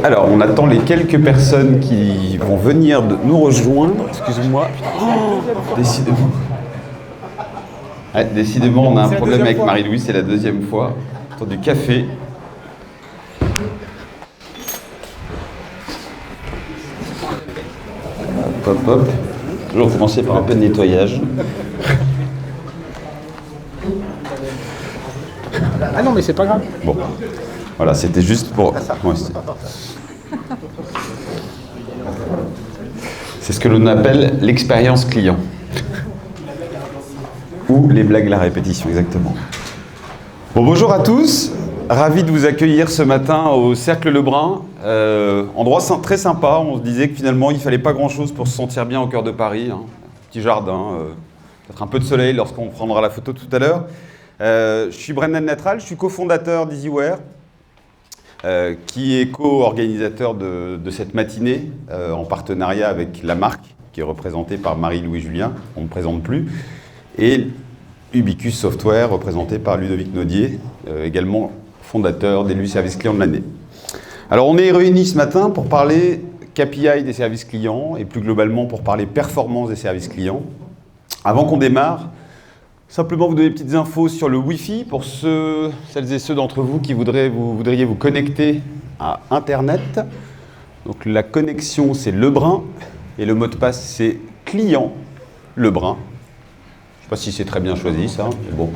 Alors, on attend les quelques personnes qui vont venir nous rejoindre. Excuse-moi. Décidément. Ouais, décidément, on a un problème avec Marie-Louise, c'est la deuxième fois. Autour du café. Hop, hop, hop. Toujours commencer par un peu de nettoyage. Ah non, mais c'est pas grave. Bon, voilà, c'était juste pour... Ouais, c'est ce que l'on appelle l'expérience client. Ou les blagues à la répétition, exactement. Bon, bonjour à tous. Ravi de vous accueillir ce matin au Cercle Lebrun. Endroit très sympa. On se disait que finalement, il ne fallait pas grand-chose pour se sentir bien au cœur de Paris. Hein. Petit jardin, peut-être un peu de soleil lorsqu'on prendra la photo tout à l'heure. Je suis Brendan Natral, je suis cofondateur d'EasyWare, qui est co-organisateur de cette matinée en partenariat avec la marque, qui est représentée par Marie-Louis Julien, on ne présente plus, et Ubiquus Software, représenté par Ludovic Naudier, également fondateur d'élu service client de l'année. Alors on est réunis ce matin pour parler KPI des services clients et plus globalement pour parler performance des services clients. Avant qu'on démarre, simplement vous donner des petites infos sur le Wi-Fi pour celles et ceux d'entre vous qui voudriez vous connecter à Internet. Donc la connexion c'est Lebrun et le mot de passe c'est client Lebrun. Je ne sais pas si c'est très bien choisi ça, mais bon.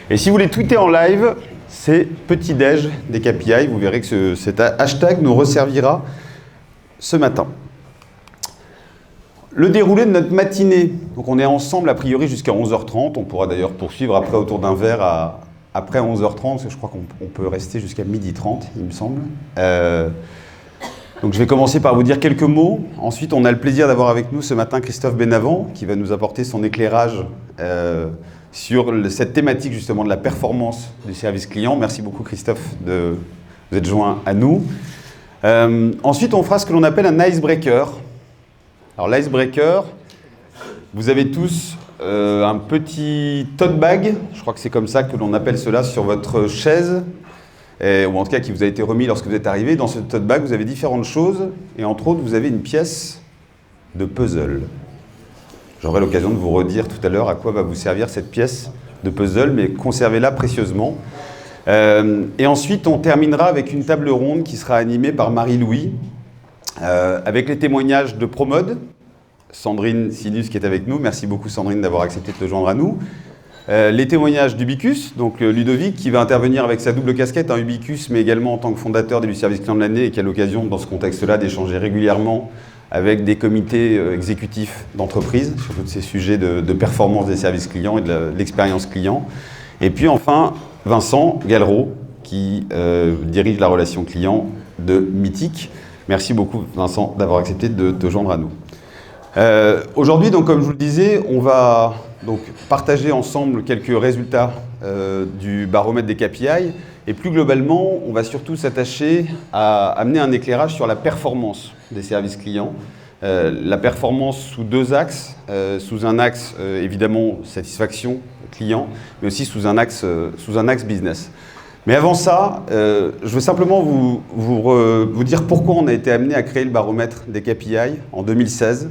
Et si vous voulez tweeter en live, c'est petit déj des KPI. Vous verrez que cet hashtag nous resservira ce matin. Le déroulé de notre matinée, donc on est ensemble a priori jusqu'à 11h30, on pourra d'ailleurs poursuivre après autour d'un verre après 11h30, parce que je crois qu'on peut rester jusqu'à 12h30, il me semble. Donc je vais commencer par vous dire quelques mots, ensuite on a le plaisir d'avoir avec nous ce matin Christophe Benavent, qui va nous apporter son éclairage sur cette thématique justement de la performance du service client. Merci beaucoup Christophe de vous être joint à nous. Ensuite on fera ce que l'on appelle un icebreaker. Alors l'icebreaker, vous avez tous un petit tote bag, je crois que c'est comme ça que l'on appelle cela, sur votre chaise, ou en tout cas qui vous a été remis lorsque vous êtes arrivé. Dans ce tote bag, vous avez différentes choses, et entre autres, vous avez une pièce de puzzle. J'aurai l'occasion de vous redire tout à l'heure à quoi va vous servir cette pièce de puzzle, mais conservez-la précieusement. Et ensuite, on terminera avec une table ronde qui sera animée par Marie-Louis, avec les témoignages de Promode, Sandrine Sinus qui est avec nous. Merci beaucoup Sandrine d'avoir accepté de te joindre à nous. Les témoignages d'Ubiquus, donc Ludovic qui va intervenir avec sa double casquette, en Ubiquus, mais également en tant que fondateur d'élu service client de l'année et qui a l'occasion dans ce contexte-là d'échanger régulièrement avec des comités exécutifs d'entreprise sur tous ces sujets de performance des services clients et de l'expérience client. Et puis enfin, Vincent Gallereau qui dirige la relation client de Mythique. Merci beaucoup Vincent d'avoir accepté de te joindre à nous. Aujourd'hui, donc, comme je vous le disais, on va donc partager ensemble quelques résultats du baromètre des KPI et plus globalement, on va surtout s'attacher à amener un éclairage sur la performance des services clients. La performance sous deux axes, sous un axe évidemment satisfaction client, mais aussi sous un axe business. Mais avant ça, je veux simplement vous dire pourquoi on a été amené à créer le baromètre des KPI en 2016.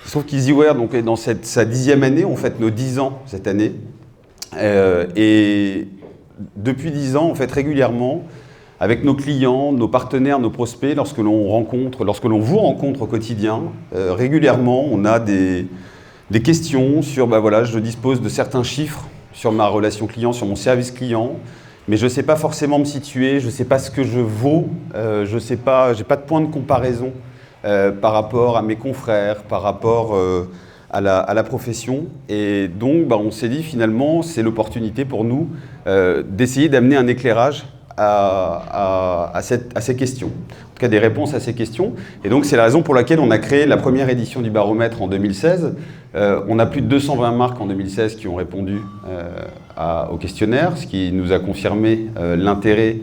Il se trouve qu'EasyWare est dans sa 10e année, on fête nos 10 ans cette année. Et depuis 10 ans, on fête régulièrement avec nos clients, nos partenaires, nos prospects, lorsque l'on vous rencontre au quotidien, régulièrement, on a des questions sur, voilà, je dispose de certains chiffres sur ma relation client, sur mon service client, mais je ne sais pas forcément me situer, je ne sais pas ce que je vaux, je n'ai pas de point de comparaison par rapport à mes confrères, par rapport à la profession. Et donc, on s'est dit finalement, c'est l'opportunité pour nous d'essayer d'amener un éclairage à ces questions, en tout cas des réponses à ces questions. Et donc, c'est la raison pour laquelle on a créé la première édition du baromètre en 2016. On a plus de 220 marques en 2016 qui ont répondu au questionnaire, ce qui nous a confirmé l'intérêt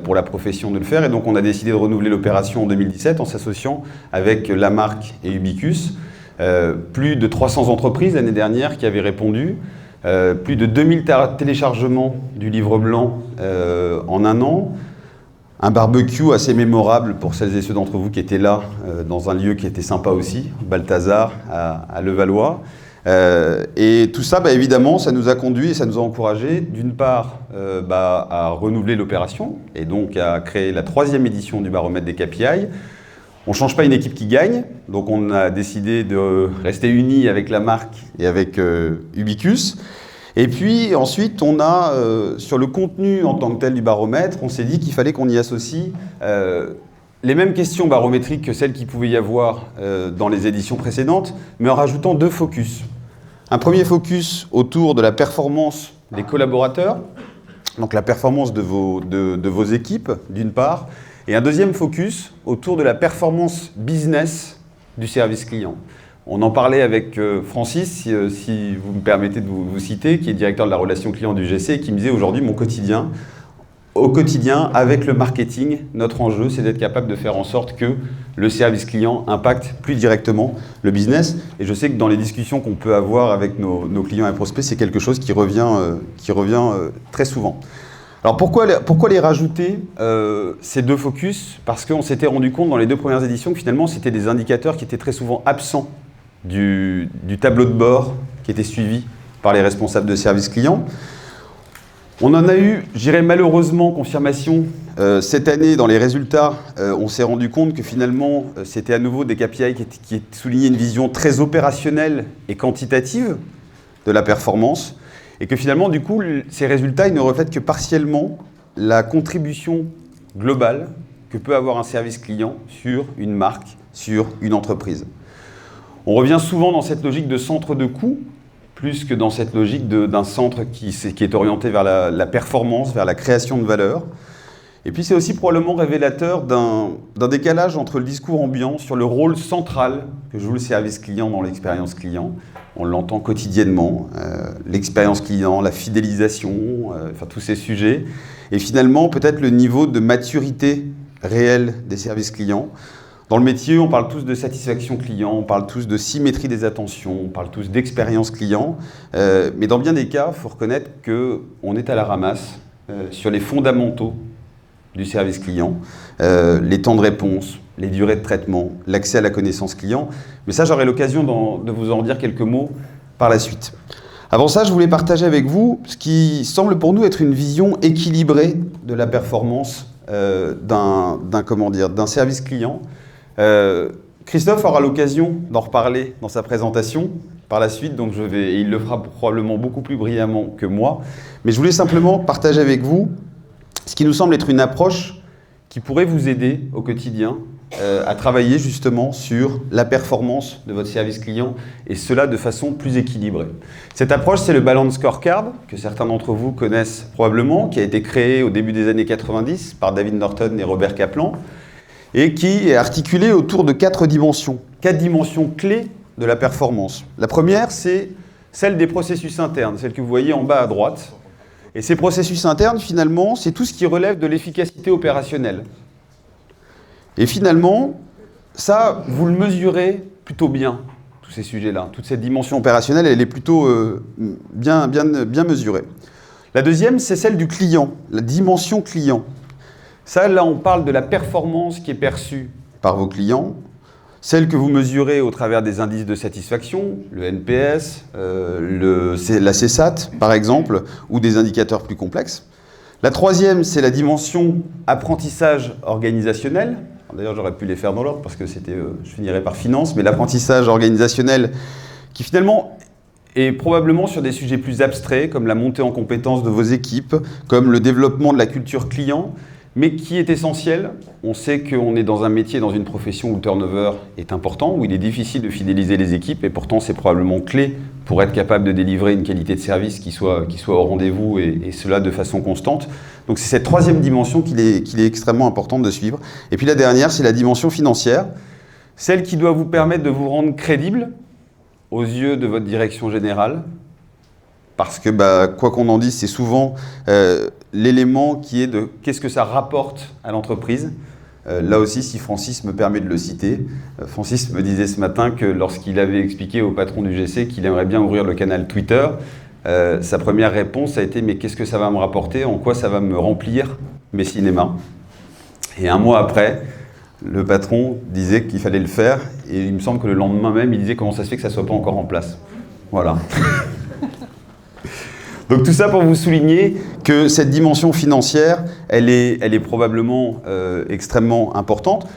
pour la profession de le faire. Et donc, on a décidé de renouveler l'opération en 2017 en s'associant avec la marque et Ubiquus. Plus de 300 entreprises l'année dernière qui avaient répondu. Plus de 2000 téléchargements du livre blanc en un an. Un barbecue assez mémorable pour celles et ceux d'entre vous qui étaient là, dans un lieu qui était sympa aussi, Balthazar, à Levallois. Et tout ça, évidemment, ça nous a conduit et ça nous a encouragé, d'une part, à renouveler l'opération et donc à créer la 3e édition du baromètre des KPI. On ne change pas une équipe qui gagne, donc on a décidé de rester unis avec la marque et avec Ubicus. Et puis ensuite, on a, sur le contenu en tant que tel du baromètre, on s'est dit qu'il fallait qu'on y associe les mêmes questions barométriques que celles qu'il pouvait y avoir dans les éditions précédentes, mais en rajoutant 2 focus. Un premier focus autour de la performance des collaborateurs, donc la performance de vos équipes, d'une part, et un deuxième focus autour de la performance business du service client. On en parlait avec Francis, si vous me permettez de vous citer, qui est directeur de la relation client du GC, et qui me disait aujourd'hui, au quotidien, avec le marketing, notre enjeu, c'est d'être capable de faire en sorte que le service client impacte plus directement le business. Et je sais que dans les discussions qu'on peut avoir avec nos clients et prospects, c'est quelque chose qui revient très souvent. Alors pourquoi les rajouter, ces 2 focus? Parce qu'on s'était rendu compte dans les 2 premières éditions que finalement, c'était des indicateurs qui étaient très souvent absents du tableau de bord qui était suivi par les responsables de service client. On en a eu, je dirais malheureusement, confirmation cette année dans les résultats. On s'est rendu compte que finalement, c'était à nouveau des KPI qui soulignaient une vision très opérationnelle et quantitative de la performance. Et que finalement, du coup, ces résultats, ils ne reflètent que partiellement la contribution globale que peut avoir un service client sur une marque, sur une entreprise. On revient souvent dans cette logique de centre de coût, plus que dans cette logique d'un centre qui est orienté vers la performance, vers la création de valeur. Et puis c'est aussi probablement révélateur d'un décalage entre le discours ambiant sur le rôle central que joue le service client dans l'expérience client. On l'entend quotidiennement, l'expérience client, la fidélisation, tous ces sujets. Et finalement, peut-être le niveau de maturité réelle des services clients. Dans le métier, on parle tous de satisfaction client, on parle tous de symétrie des attentions, on parle tous d'expérience client. Mais dans bien des cas, il faut reconnaître qu'on est à la ramasse sur les fondamentaux du service client, les temps de réponse, les durées de traitement, l'accès à la connaissance client. Mais ça, j'aurai l'occasion de vous en dire quelques mots par la suite. Avant ça, je voulais partager avec vous ce qui semble pour nous être une vision équilibrée de la performance d'un service client. Christophe aura l'occasion d'en reparler dans sa présentation par la suite, donc et il le fera probablement beaucoup plus brillamment que moi. Mais je voulais simplement partager avec vous ce qui nous semble être une approche qui pourrait vous aider au quotidien à travailler justement sur la performance de votre service client et cela de façon plus équilibrée. Cette approche, c'est le Balance Scorecard, que certains d'entre vous connaissent probablement, qui a été créé au début des années 90 par David Norton et Robert Kaplan, et qui est articulé autour de 4 dimensions. 4 dimensions clés de la performance. La première, c'est celle des processus internes, celle que vous voyez en bas à droite. Et ces processus internes, finalement, c'est tout ce qui relève de l'efficacité opérationnelle. Et finalement, ça, vous le mesurez plutôt bien, tous ces sujets-là. Toute cette dimension opérationnelle, elle est plutôt bien mesurée. La deuxième, c'est celle du client, la dimension client. Ça, là, on parle de la performance qui est perçue par vos clients, celle que vous mesurez au travers des indices de satisfaction, le NPS, la CSAT, par exemple, ou des indicateurs plus complexes. La troisième, c'est la dimension apprentissage organisationnel. D'ailleurs, j'aurais pu les faire dans l'ordre parce que je finirais par finance, mais l'apprentissage organisationnel qui finalement est probablement sur des sujets plus abstraits, comme la montée en compétences de vos équipes, comme le développement de la culture client, mais qui est essentiel. On sait qu'on est dans un métier, dans une profession où le turnover est important, où il est difficile de fidéliser les équipes, et pourtant c'est probablement clé pour être capable de délivrer une qualité de service qui soit au rendez-vous, et cela de façon constante. Donc c'est cette troisième dimension qu'il est extrêmement important de suivre. Et puis la dernière, c'est la dimension financière, celle qui doit vous permettre de vous rendre crédible aux yeux de votre direction générale, parce que, quoi qu'on en dise, c'est souvent l'élément qui est de qu'est-ce que ça rapporte à l'entreprise. Là aussi, si Francis me permet de le citer, Francis me disait ce matin que lorsqu'il avait expliqué au patron du GC qu'il aimerait bien ouvrir le canal Twitter, sa première réponse a été « mais qu'est-ce que ça va me rapporter? En quoi ça va me remplir mes cinémas ?» Et un mois après, le patron disait qu'il fallait le faire, et il me semble que le lendemain même, il disait comment ça se fait que ça ne soit pas encore en place. Voilà. Donc tout ça pour vous souligner que cette dimension financière, elle est probablement extrêmement importante.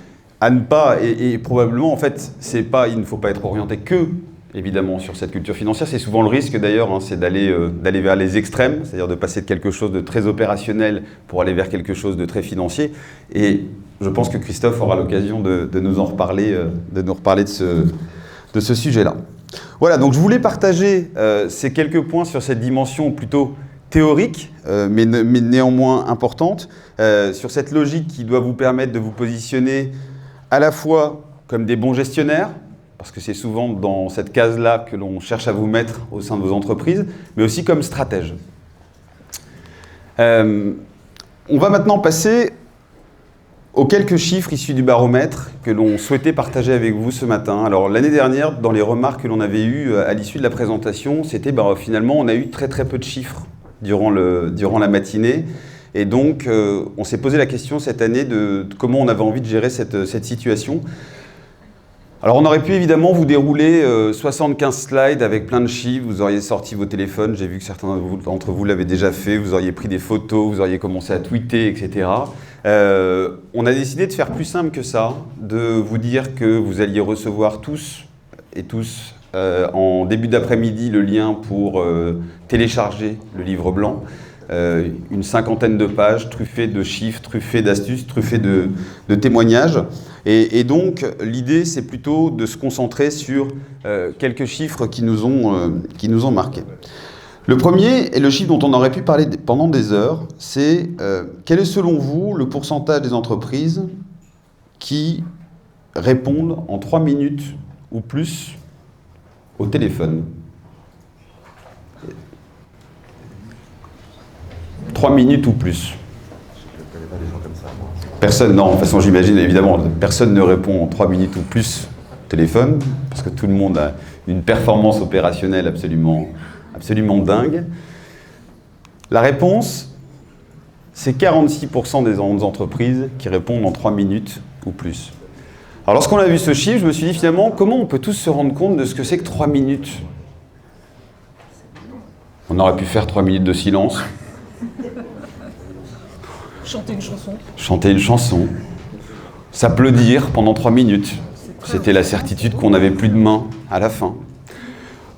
À ne pas, et probablement, en fait, il ne faut pas être orienté que, évidemment, sur cette culture financière. C'est souvent le risque, d'ailleurs, hein, c'est d'aller vers les extrêmes, c'est-à-dire de passer de quelque chose de très opérationnel pour aller vers quelque chose de très financier. Et je pense que Christophe aura l'occasion de nous en reparler, de ce sujet-là. Voilà, donc je voulais partager ces quelques points sur cette dimension plutôt théorique, mais néanmoins importante, sur cette logique qui doit vous permettre de vous positionner à la fois comme des bons gestionnaires, parce que c'est souvent dans cette case-là que l'on cherche à vous mettre au sein de vos entreprises, mais aussi comme stratège. On va maintenant passer aux quelques chiffres issus du baromètre que l'on souhaitait partager avec vous ce matin. Alors l'année dernière, dans les remarques que l'on avait eues à l'issue de la présentation, c'était finalement on a eu très peu de chiffres durant la matinée. Et donc on s'est posé la question cette année de comment on avait envie de gérer cette situation. Alors on aurait pu évidemment vous dérouler 75 slides avec plein de chiffres, vous auriez sorti vos téléphones, j'ai vu que certains d'entre vous l'avaient déjà fait, vous auriez pris des photos, vous auriez commencé à tweeter, etc. On a décidé de faire plus simple que ça, de vous dire que vous alliez recevoir tous en début d'après-midi le lien pour télécharger le livre blanc. Une cinquantaine de pages, truffées de chiffres, truffées d'astuces, truffées de témoignages. Et donc, l'idée, c'est plutôt de se concentrer sur quelques chiffres qui nous ont marqués. Le premier, et le chiffre dont on aurait pu parler pendant des heures, c'est quel est selon vous le pourcentage des entreprises qui répondent en 3 minutes ou plus au téléphone ? 3 minutes ou plus. Personne, non, de toute façon j'imagine évidemment, personne ne répond en 3 minutes ou plus au téléphone, parce que tout le monde a une performance opérationnelle absolument dingue. La réponse, c'est 46% des entreprises qui répondent en 3 minutes ou plus. Alors lorsqu'on a vu ce chiffre, je me suis dit finalement, comment on peut tous se rendre compte de ce que c'est que 3 minutes ? On aurait pu faire 3 minutes de silence. Chanter une chanson. Chanter une chanson. S'applaudir pendant 3 minutes. C'était la certitude qu'on n'avait plus de main à la fin.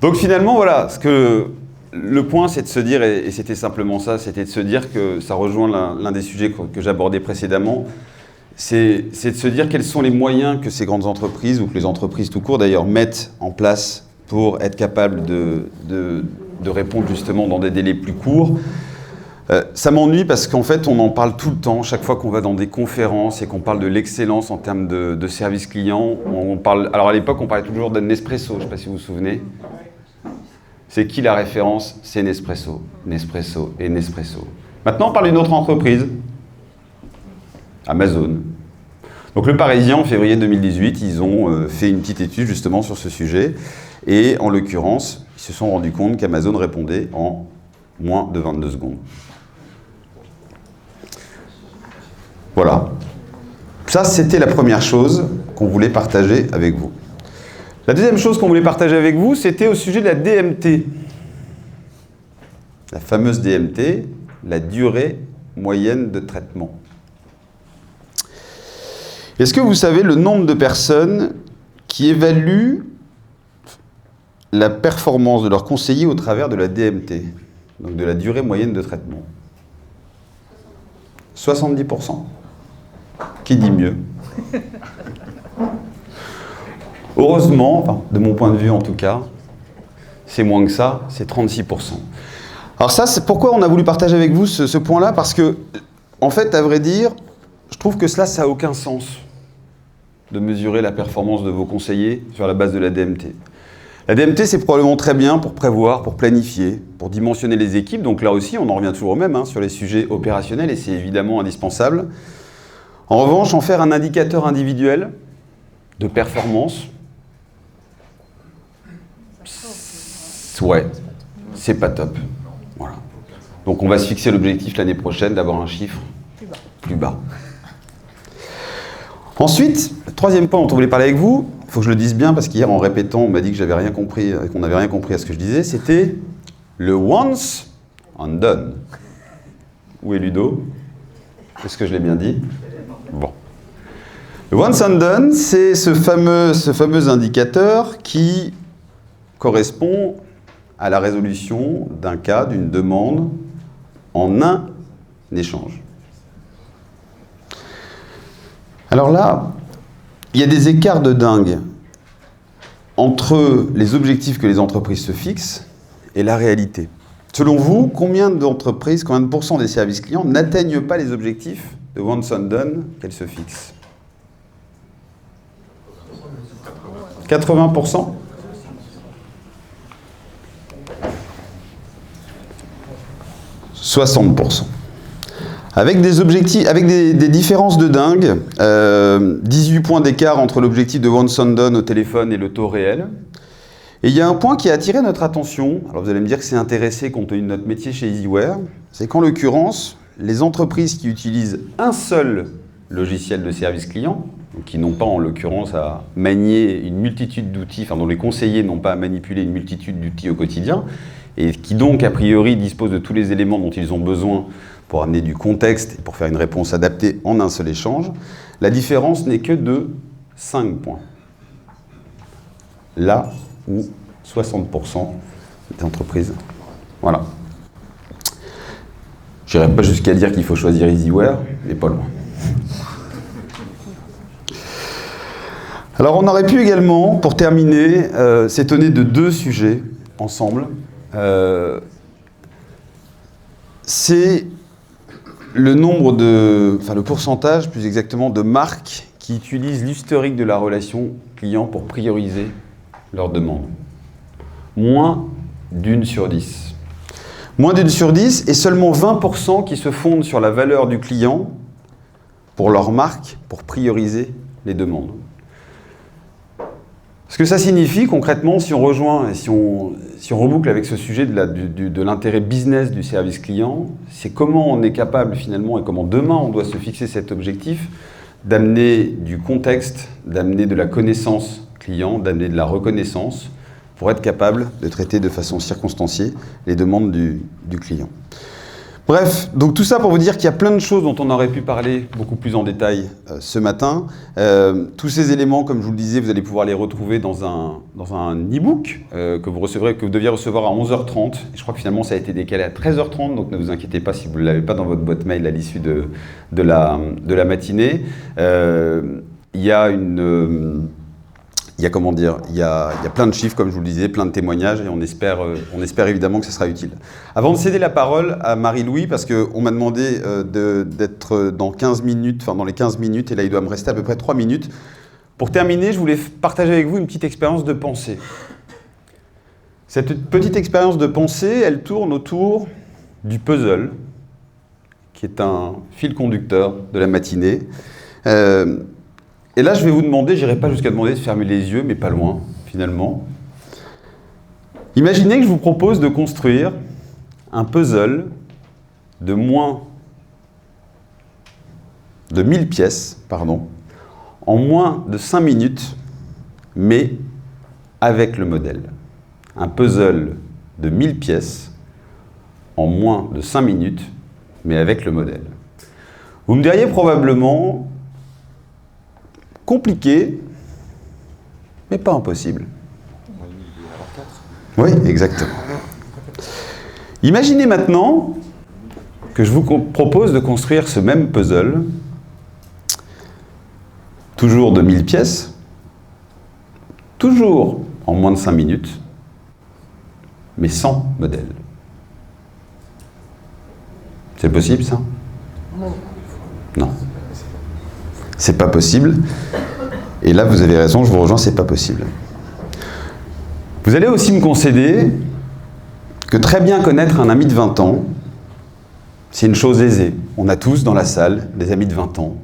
Donc finalement, voilà, le point, c'est de se dire, et c'était simplement ça, c'était de se dire que ça rejoint l'un des sujets que j'abordais précédemment, c'est de se dire quels sont les moyens que ces grandes entreprises, ou que les entreprises tout court d'ailleurs, mettent en place pour être capables de répondre justement dans des délais plus courts. Ça m'ennuie parce qu'en fait, on en parle tout le temps, chaque fois qu'on va dans des conférences et qu'on parle de l'excellence en termes de service client. Alors à l'époque, on parlait toujours de Nespresso, je ne sais pas si vous vous souvenez. C'est qui la référence ? C'est Nespresso, Nespresso et Nespresso. Maintenant, on parle d'une autre entreprise, Amazon. Donc le Parisien, en février 2018, ils ont fait une petite étude justement sur ce sujet. Et en l'occurrence, ils se sont rendus compte qu'Amazon répondait en moins de 22 secondes. Voilà. Ça, c'était la première chose qu'on voulait partager avec vous. La deuxième chose qu'on voulait partager avec vous, c'était au sujet de la DMT. La fameuse DMT, la durée moyenne de traitement. Est-ce que vous savez le nombre de personnes qui évaluent la performance de leurs conseillers au travers de la DMT, donc de la durée moyenne de traitement ? 70%. Qui dit mieux ? Heureusement, enfin, de mon point de vue en tout cas, c'est moins que ça, c'est 36%. Alors ça, c'est pourquoi on a voulu partager avec vous ce point-là, parce que, en fait, à vrai dire, je trouve que ça n'a aucun sens de mesurer la performance de vos conseillers sur la base de la DMT. La DMT, c'est probablement très bien pour prévoir, pour planifier, pour dimensionner les équipes. Donc là aussi, on en revient toujours au même, sur les sujets opérationnels, et c'est évidemment indispensable. En revanche, en faire un indicateur individuel de performance, ouais, c'est pas top. Voilà. Donc on va se fixer l'objectif l'année prochaine d'avoir un chiffre plus bas. Ensuite, le troisième point dont on voulait parler avec vous, il faut que je le dise bien parce qu'hier en répétant, on m'a dit que j'avais rien compris, qu'on n'avait rien compris à ce que je disais, c'était le once and done. Où est Ludo? Est-ce que je l'ai bien dit? Bon. Le once and done, c'est ce fameux indicateur qui correspond à la résolution d'un cas, d'une demande, en un échange. Alors là, il y a des écarts de dingue entre les objectifs que les entreprises se fixent et la réalité. Selon vous, combien d'entreprises, combien de pourcents des services clients n'atteignent pas les objectifs de once and done qu'elles se fixent? 80%? « 60%. Avec des objectifs, avec des différences de dingue, 18 points d'écart entre l'objectif de once and done au téléphone et le taux réel. Et il y a un point qui a attiré notre attention, alors vous allez me dire que c'est intéressé compte tenu de notre métier chez Easyware, c'est qu'en l'occurrence, les entreprises qui utilisent un seul logiciel de service client, qui n'ont pas en l'occurrence à manier une multitude d'outils, enfin dont les conseillers n'ont pas à manipuler une multitude d'outils au quotidien, et qui donc a priori disposent de tous les éléments dont ils ont besoin pour amener du contexte et pour faire une réponse adaptée en un seul échange, la différence n'est que de 5 points. Là où 60% des entreprises. Voilà. Je n'irai pas jusqu'à dire qu'il faut choisir Easyware, mais pas loin. Alors on aurait pu également, pour terminer, s'étonner de deux sujets ensemble. C'est le pourcentage, plus exactement, de marques qui utilisent l'historique de la relation client pour prioriser leurs demandes. Moins d'une sur 10. Moins d'une sur 10 et seulement 20% qui se fondent sur la valeur du client pour leur marque, pour prioriser les demandes. Ce que ça signifie concrètement, si on rejoint et si on reboucle avec ce sujet de l'intérêt business du service client, c'est comment on est capable finalement et comment demain on doit se fixer cet objectif d'amener du contexte, d'amener de la connaissance client, d'amener de la reconnaissance pour être capable de traiter de façon circonstanciée les demandes du client. Bref, donc tout ça pour vous dire qu'il y a plein de choses dont on aurait pu parler beaucoup plus en détail ce matin. Tous ces éléments, comme je vous le disais, vous allez pouvoir les retrouver dans un e-book que vous deviez recevoir à 11h30. Et je crois que finalement ça a été décalé à 13h30, donc ne vous inquiétez pas si vous ne l'avez pas dans votre boîte mail à l'issue de la matinée. Il y a plein de chiffres, comme je vous le disais, plein de témoignages, et on espère évidemment que ce sera utile. Avant de céder la parole à Marie-Louis, parce qu'on m'a demandé d'être dans 15 minutes, enfin dans les 15 minutes, et là il doit me rester à peu près 3 minutes. Pour terminer, je voulais partager avec vous une petite expérience de pensée. Cette petite expérience de pensée, elle tourne autour du puzzle, qui est un fil conducteur de la matinée. Et là, je vais vous demander, j'irai pas jusqu'à demander de fermer les yeux, mais pas loin, finalement. Imaginez que je vous propose de construire un puzzle de moins de 1000 pièces, en moins de 5 minutes, mais avec le modèle. Un puzzle de 1000 pièces en moins de 5 minutes, mais avec le modèle. Vous me diriez probablement compliqué, mais pas impossible. Oui, exactement. Imaginez maintenant que je vous propose de construire ce même puzzle, toujours de 1000 pièces, toujours en moins de 5 minutes, mais sans modèle. C'est possible, ça? Non. C'est pas possible. Et là, vous avez raison, je vous rejoins, c'est pas possible. Vous allez aussi me concéder que très bien connaître un ami de 20 ans, c'est une chose aisée. On a tous dans la salle des amis de 20 ans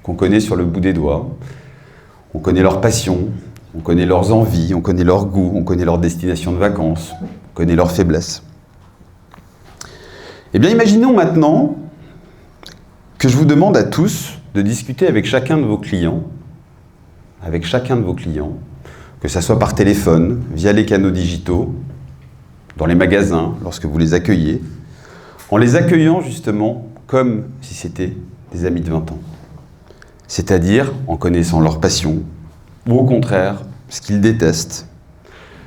qu'on connaît sur le bout des doigts. On connaît leurs passions, on connaît leurs envies, on connaît leurs goûts, on connaît leurs destinations de vacances, on connaît leurs faiblesses. Eh bien, imaginons maintenant que je vous demande à tous de discuter avec chacun de vos clients avec chacun de vos clients, que ce soit par téléphone, via les canaux digitaux, dans les magasins, lorsque vous les accueillez, en les accueillant justement comme si c'était des amis de 20 ans. C'est-à-dire en connaissant leur passion, ou au contraire, ce qu'ils détestent,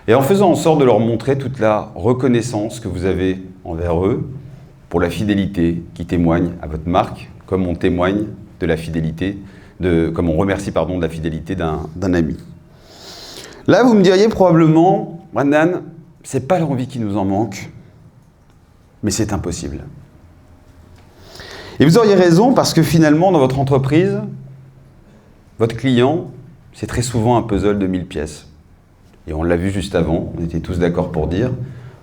et en faisant en sorte de leur montrer toute la reconnaissance que vous avez envers eux pour la fidélité qui témoigne à votre marque, comme on témoigne de la fidélité, comme on remercie de la fidélité d'un ami. Là, vous me diriez probablement, Brendan, c'est pas l'envie qui nous en manque, mais c'est impossible. Et vous auriez raison parce que finalement, dans votre entreprise, votre client, c'est très souvent un puzzle de 1000 pièces. Et on l'a vu juste avant, on était tous d'accord pour dire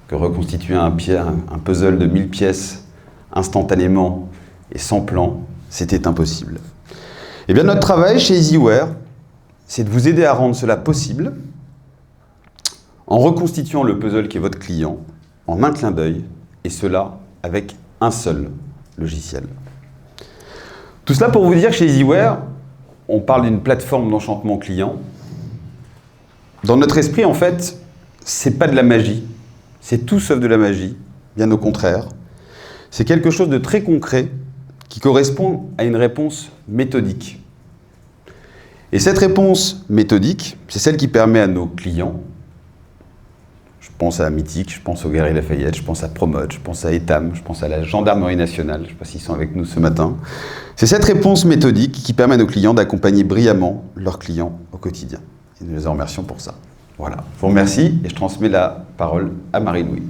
que reconstituer un puzzle de 1000 pièces instantanément et sans plan, c'était impossible. Et bien notre travail chez Easyware, c'est de vous aider à rendre cela possible en reconstituant le puzzle qui est votre client en un clin d'œil, et cela avec un seul logiciel. Tout cela pour vous dire que chez Easyware, on parle d'une plateforme d'enchantement client. Dans notre esprit, en fait, c'est pas de la magie, c'est tout sauf de la magie, bien au contraire. C'est quelque chose de très concret qui correspond à une réponse méthodique. Et cette réponse méthodique, c'est celle qui permet à nos clients, je pense à Mythique, je pense au Galeries Lafayette, je pense à Promote, je pense à Etam, je pense à la Gendarmerie nationale, je ne sais pas s'ils sont avec nous ce matin. C'est cette réponse méthodique qui permet à nos clients d'accompagner brillamment leurs clients au quotidien. Et nous les en remercions pour ça. Voilà, je vous remercie et je transmets la parole à Marie-Louise.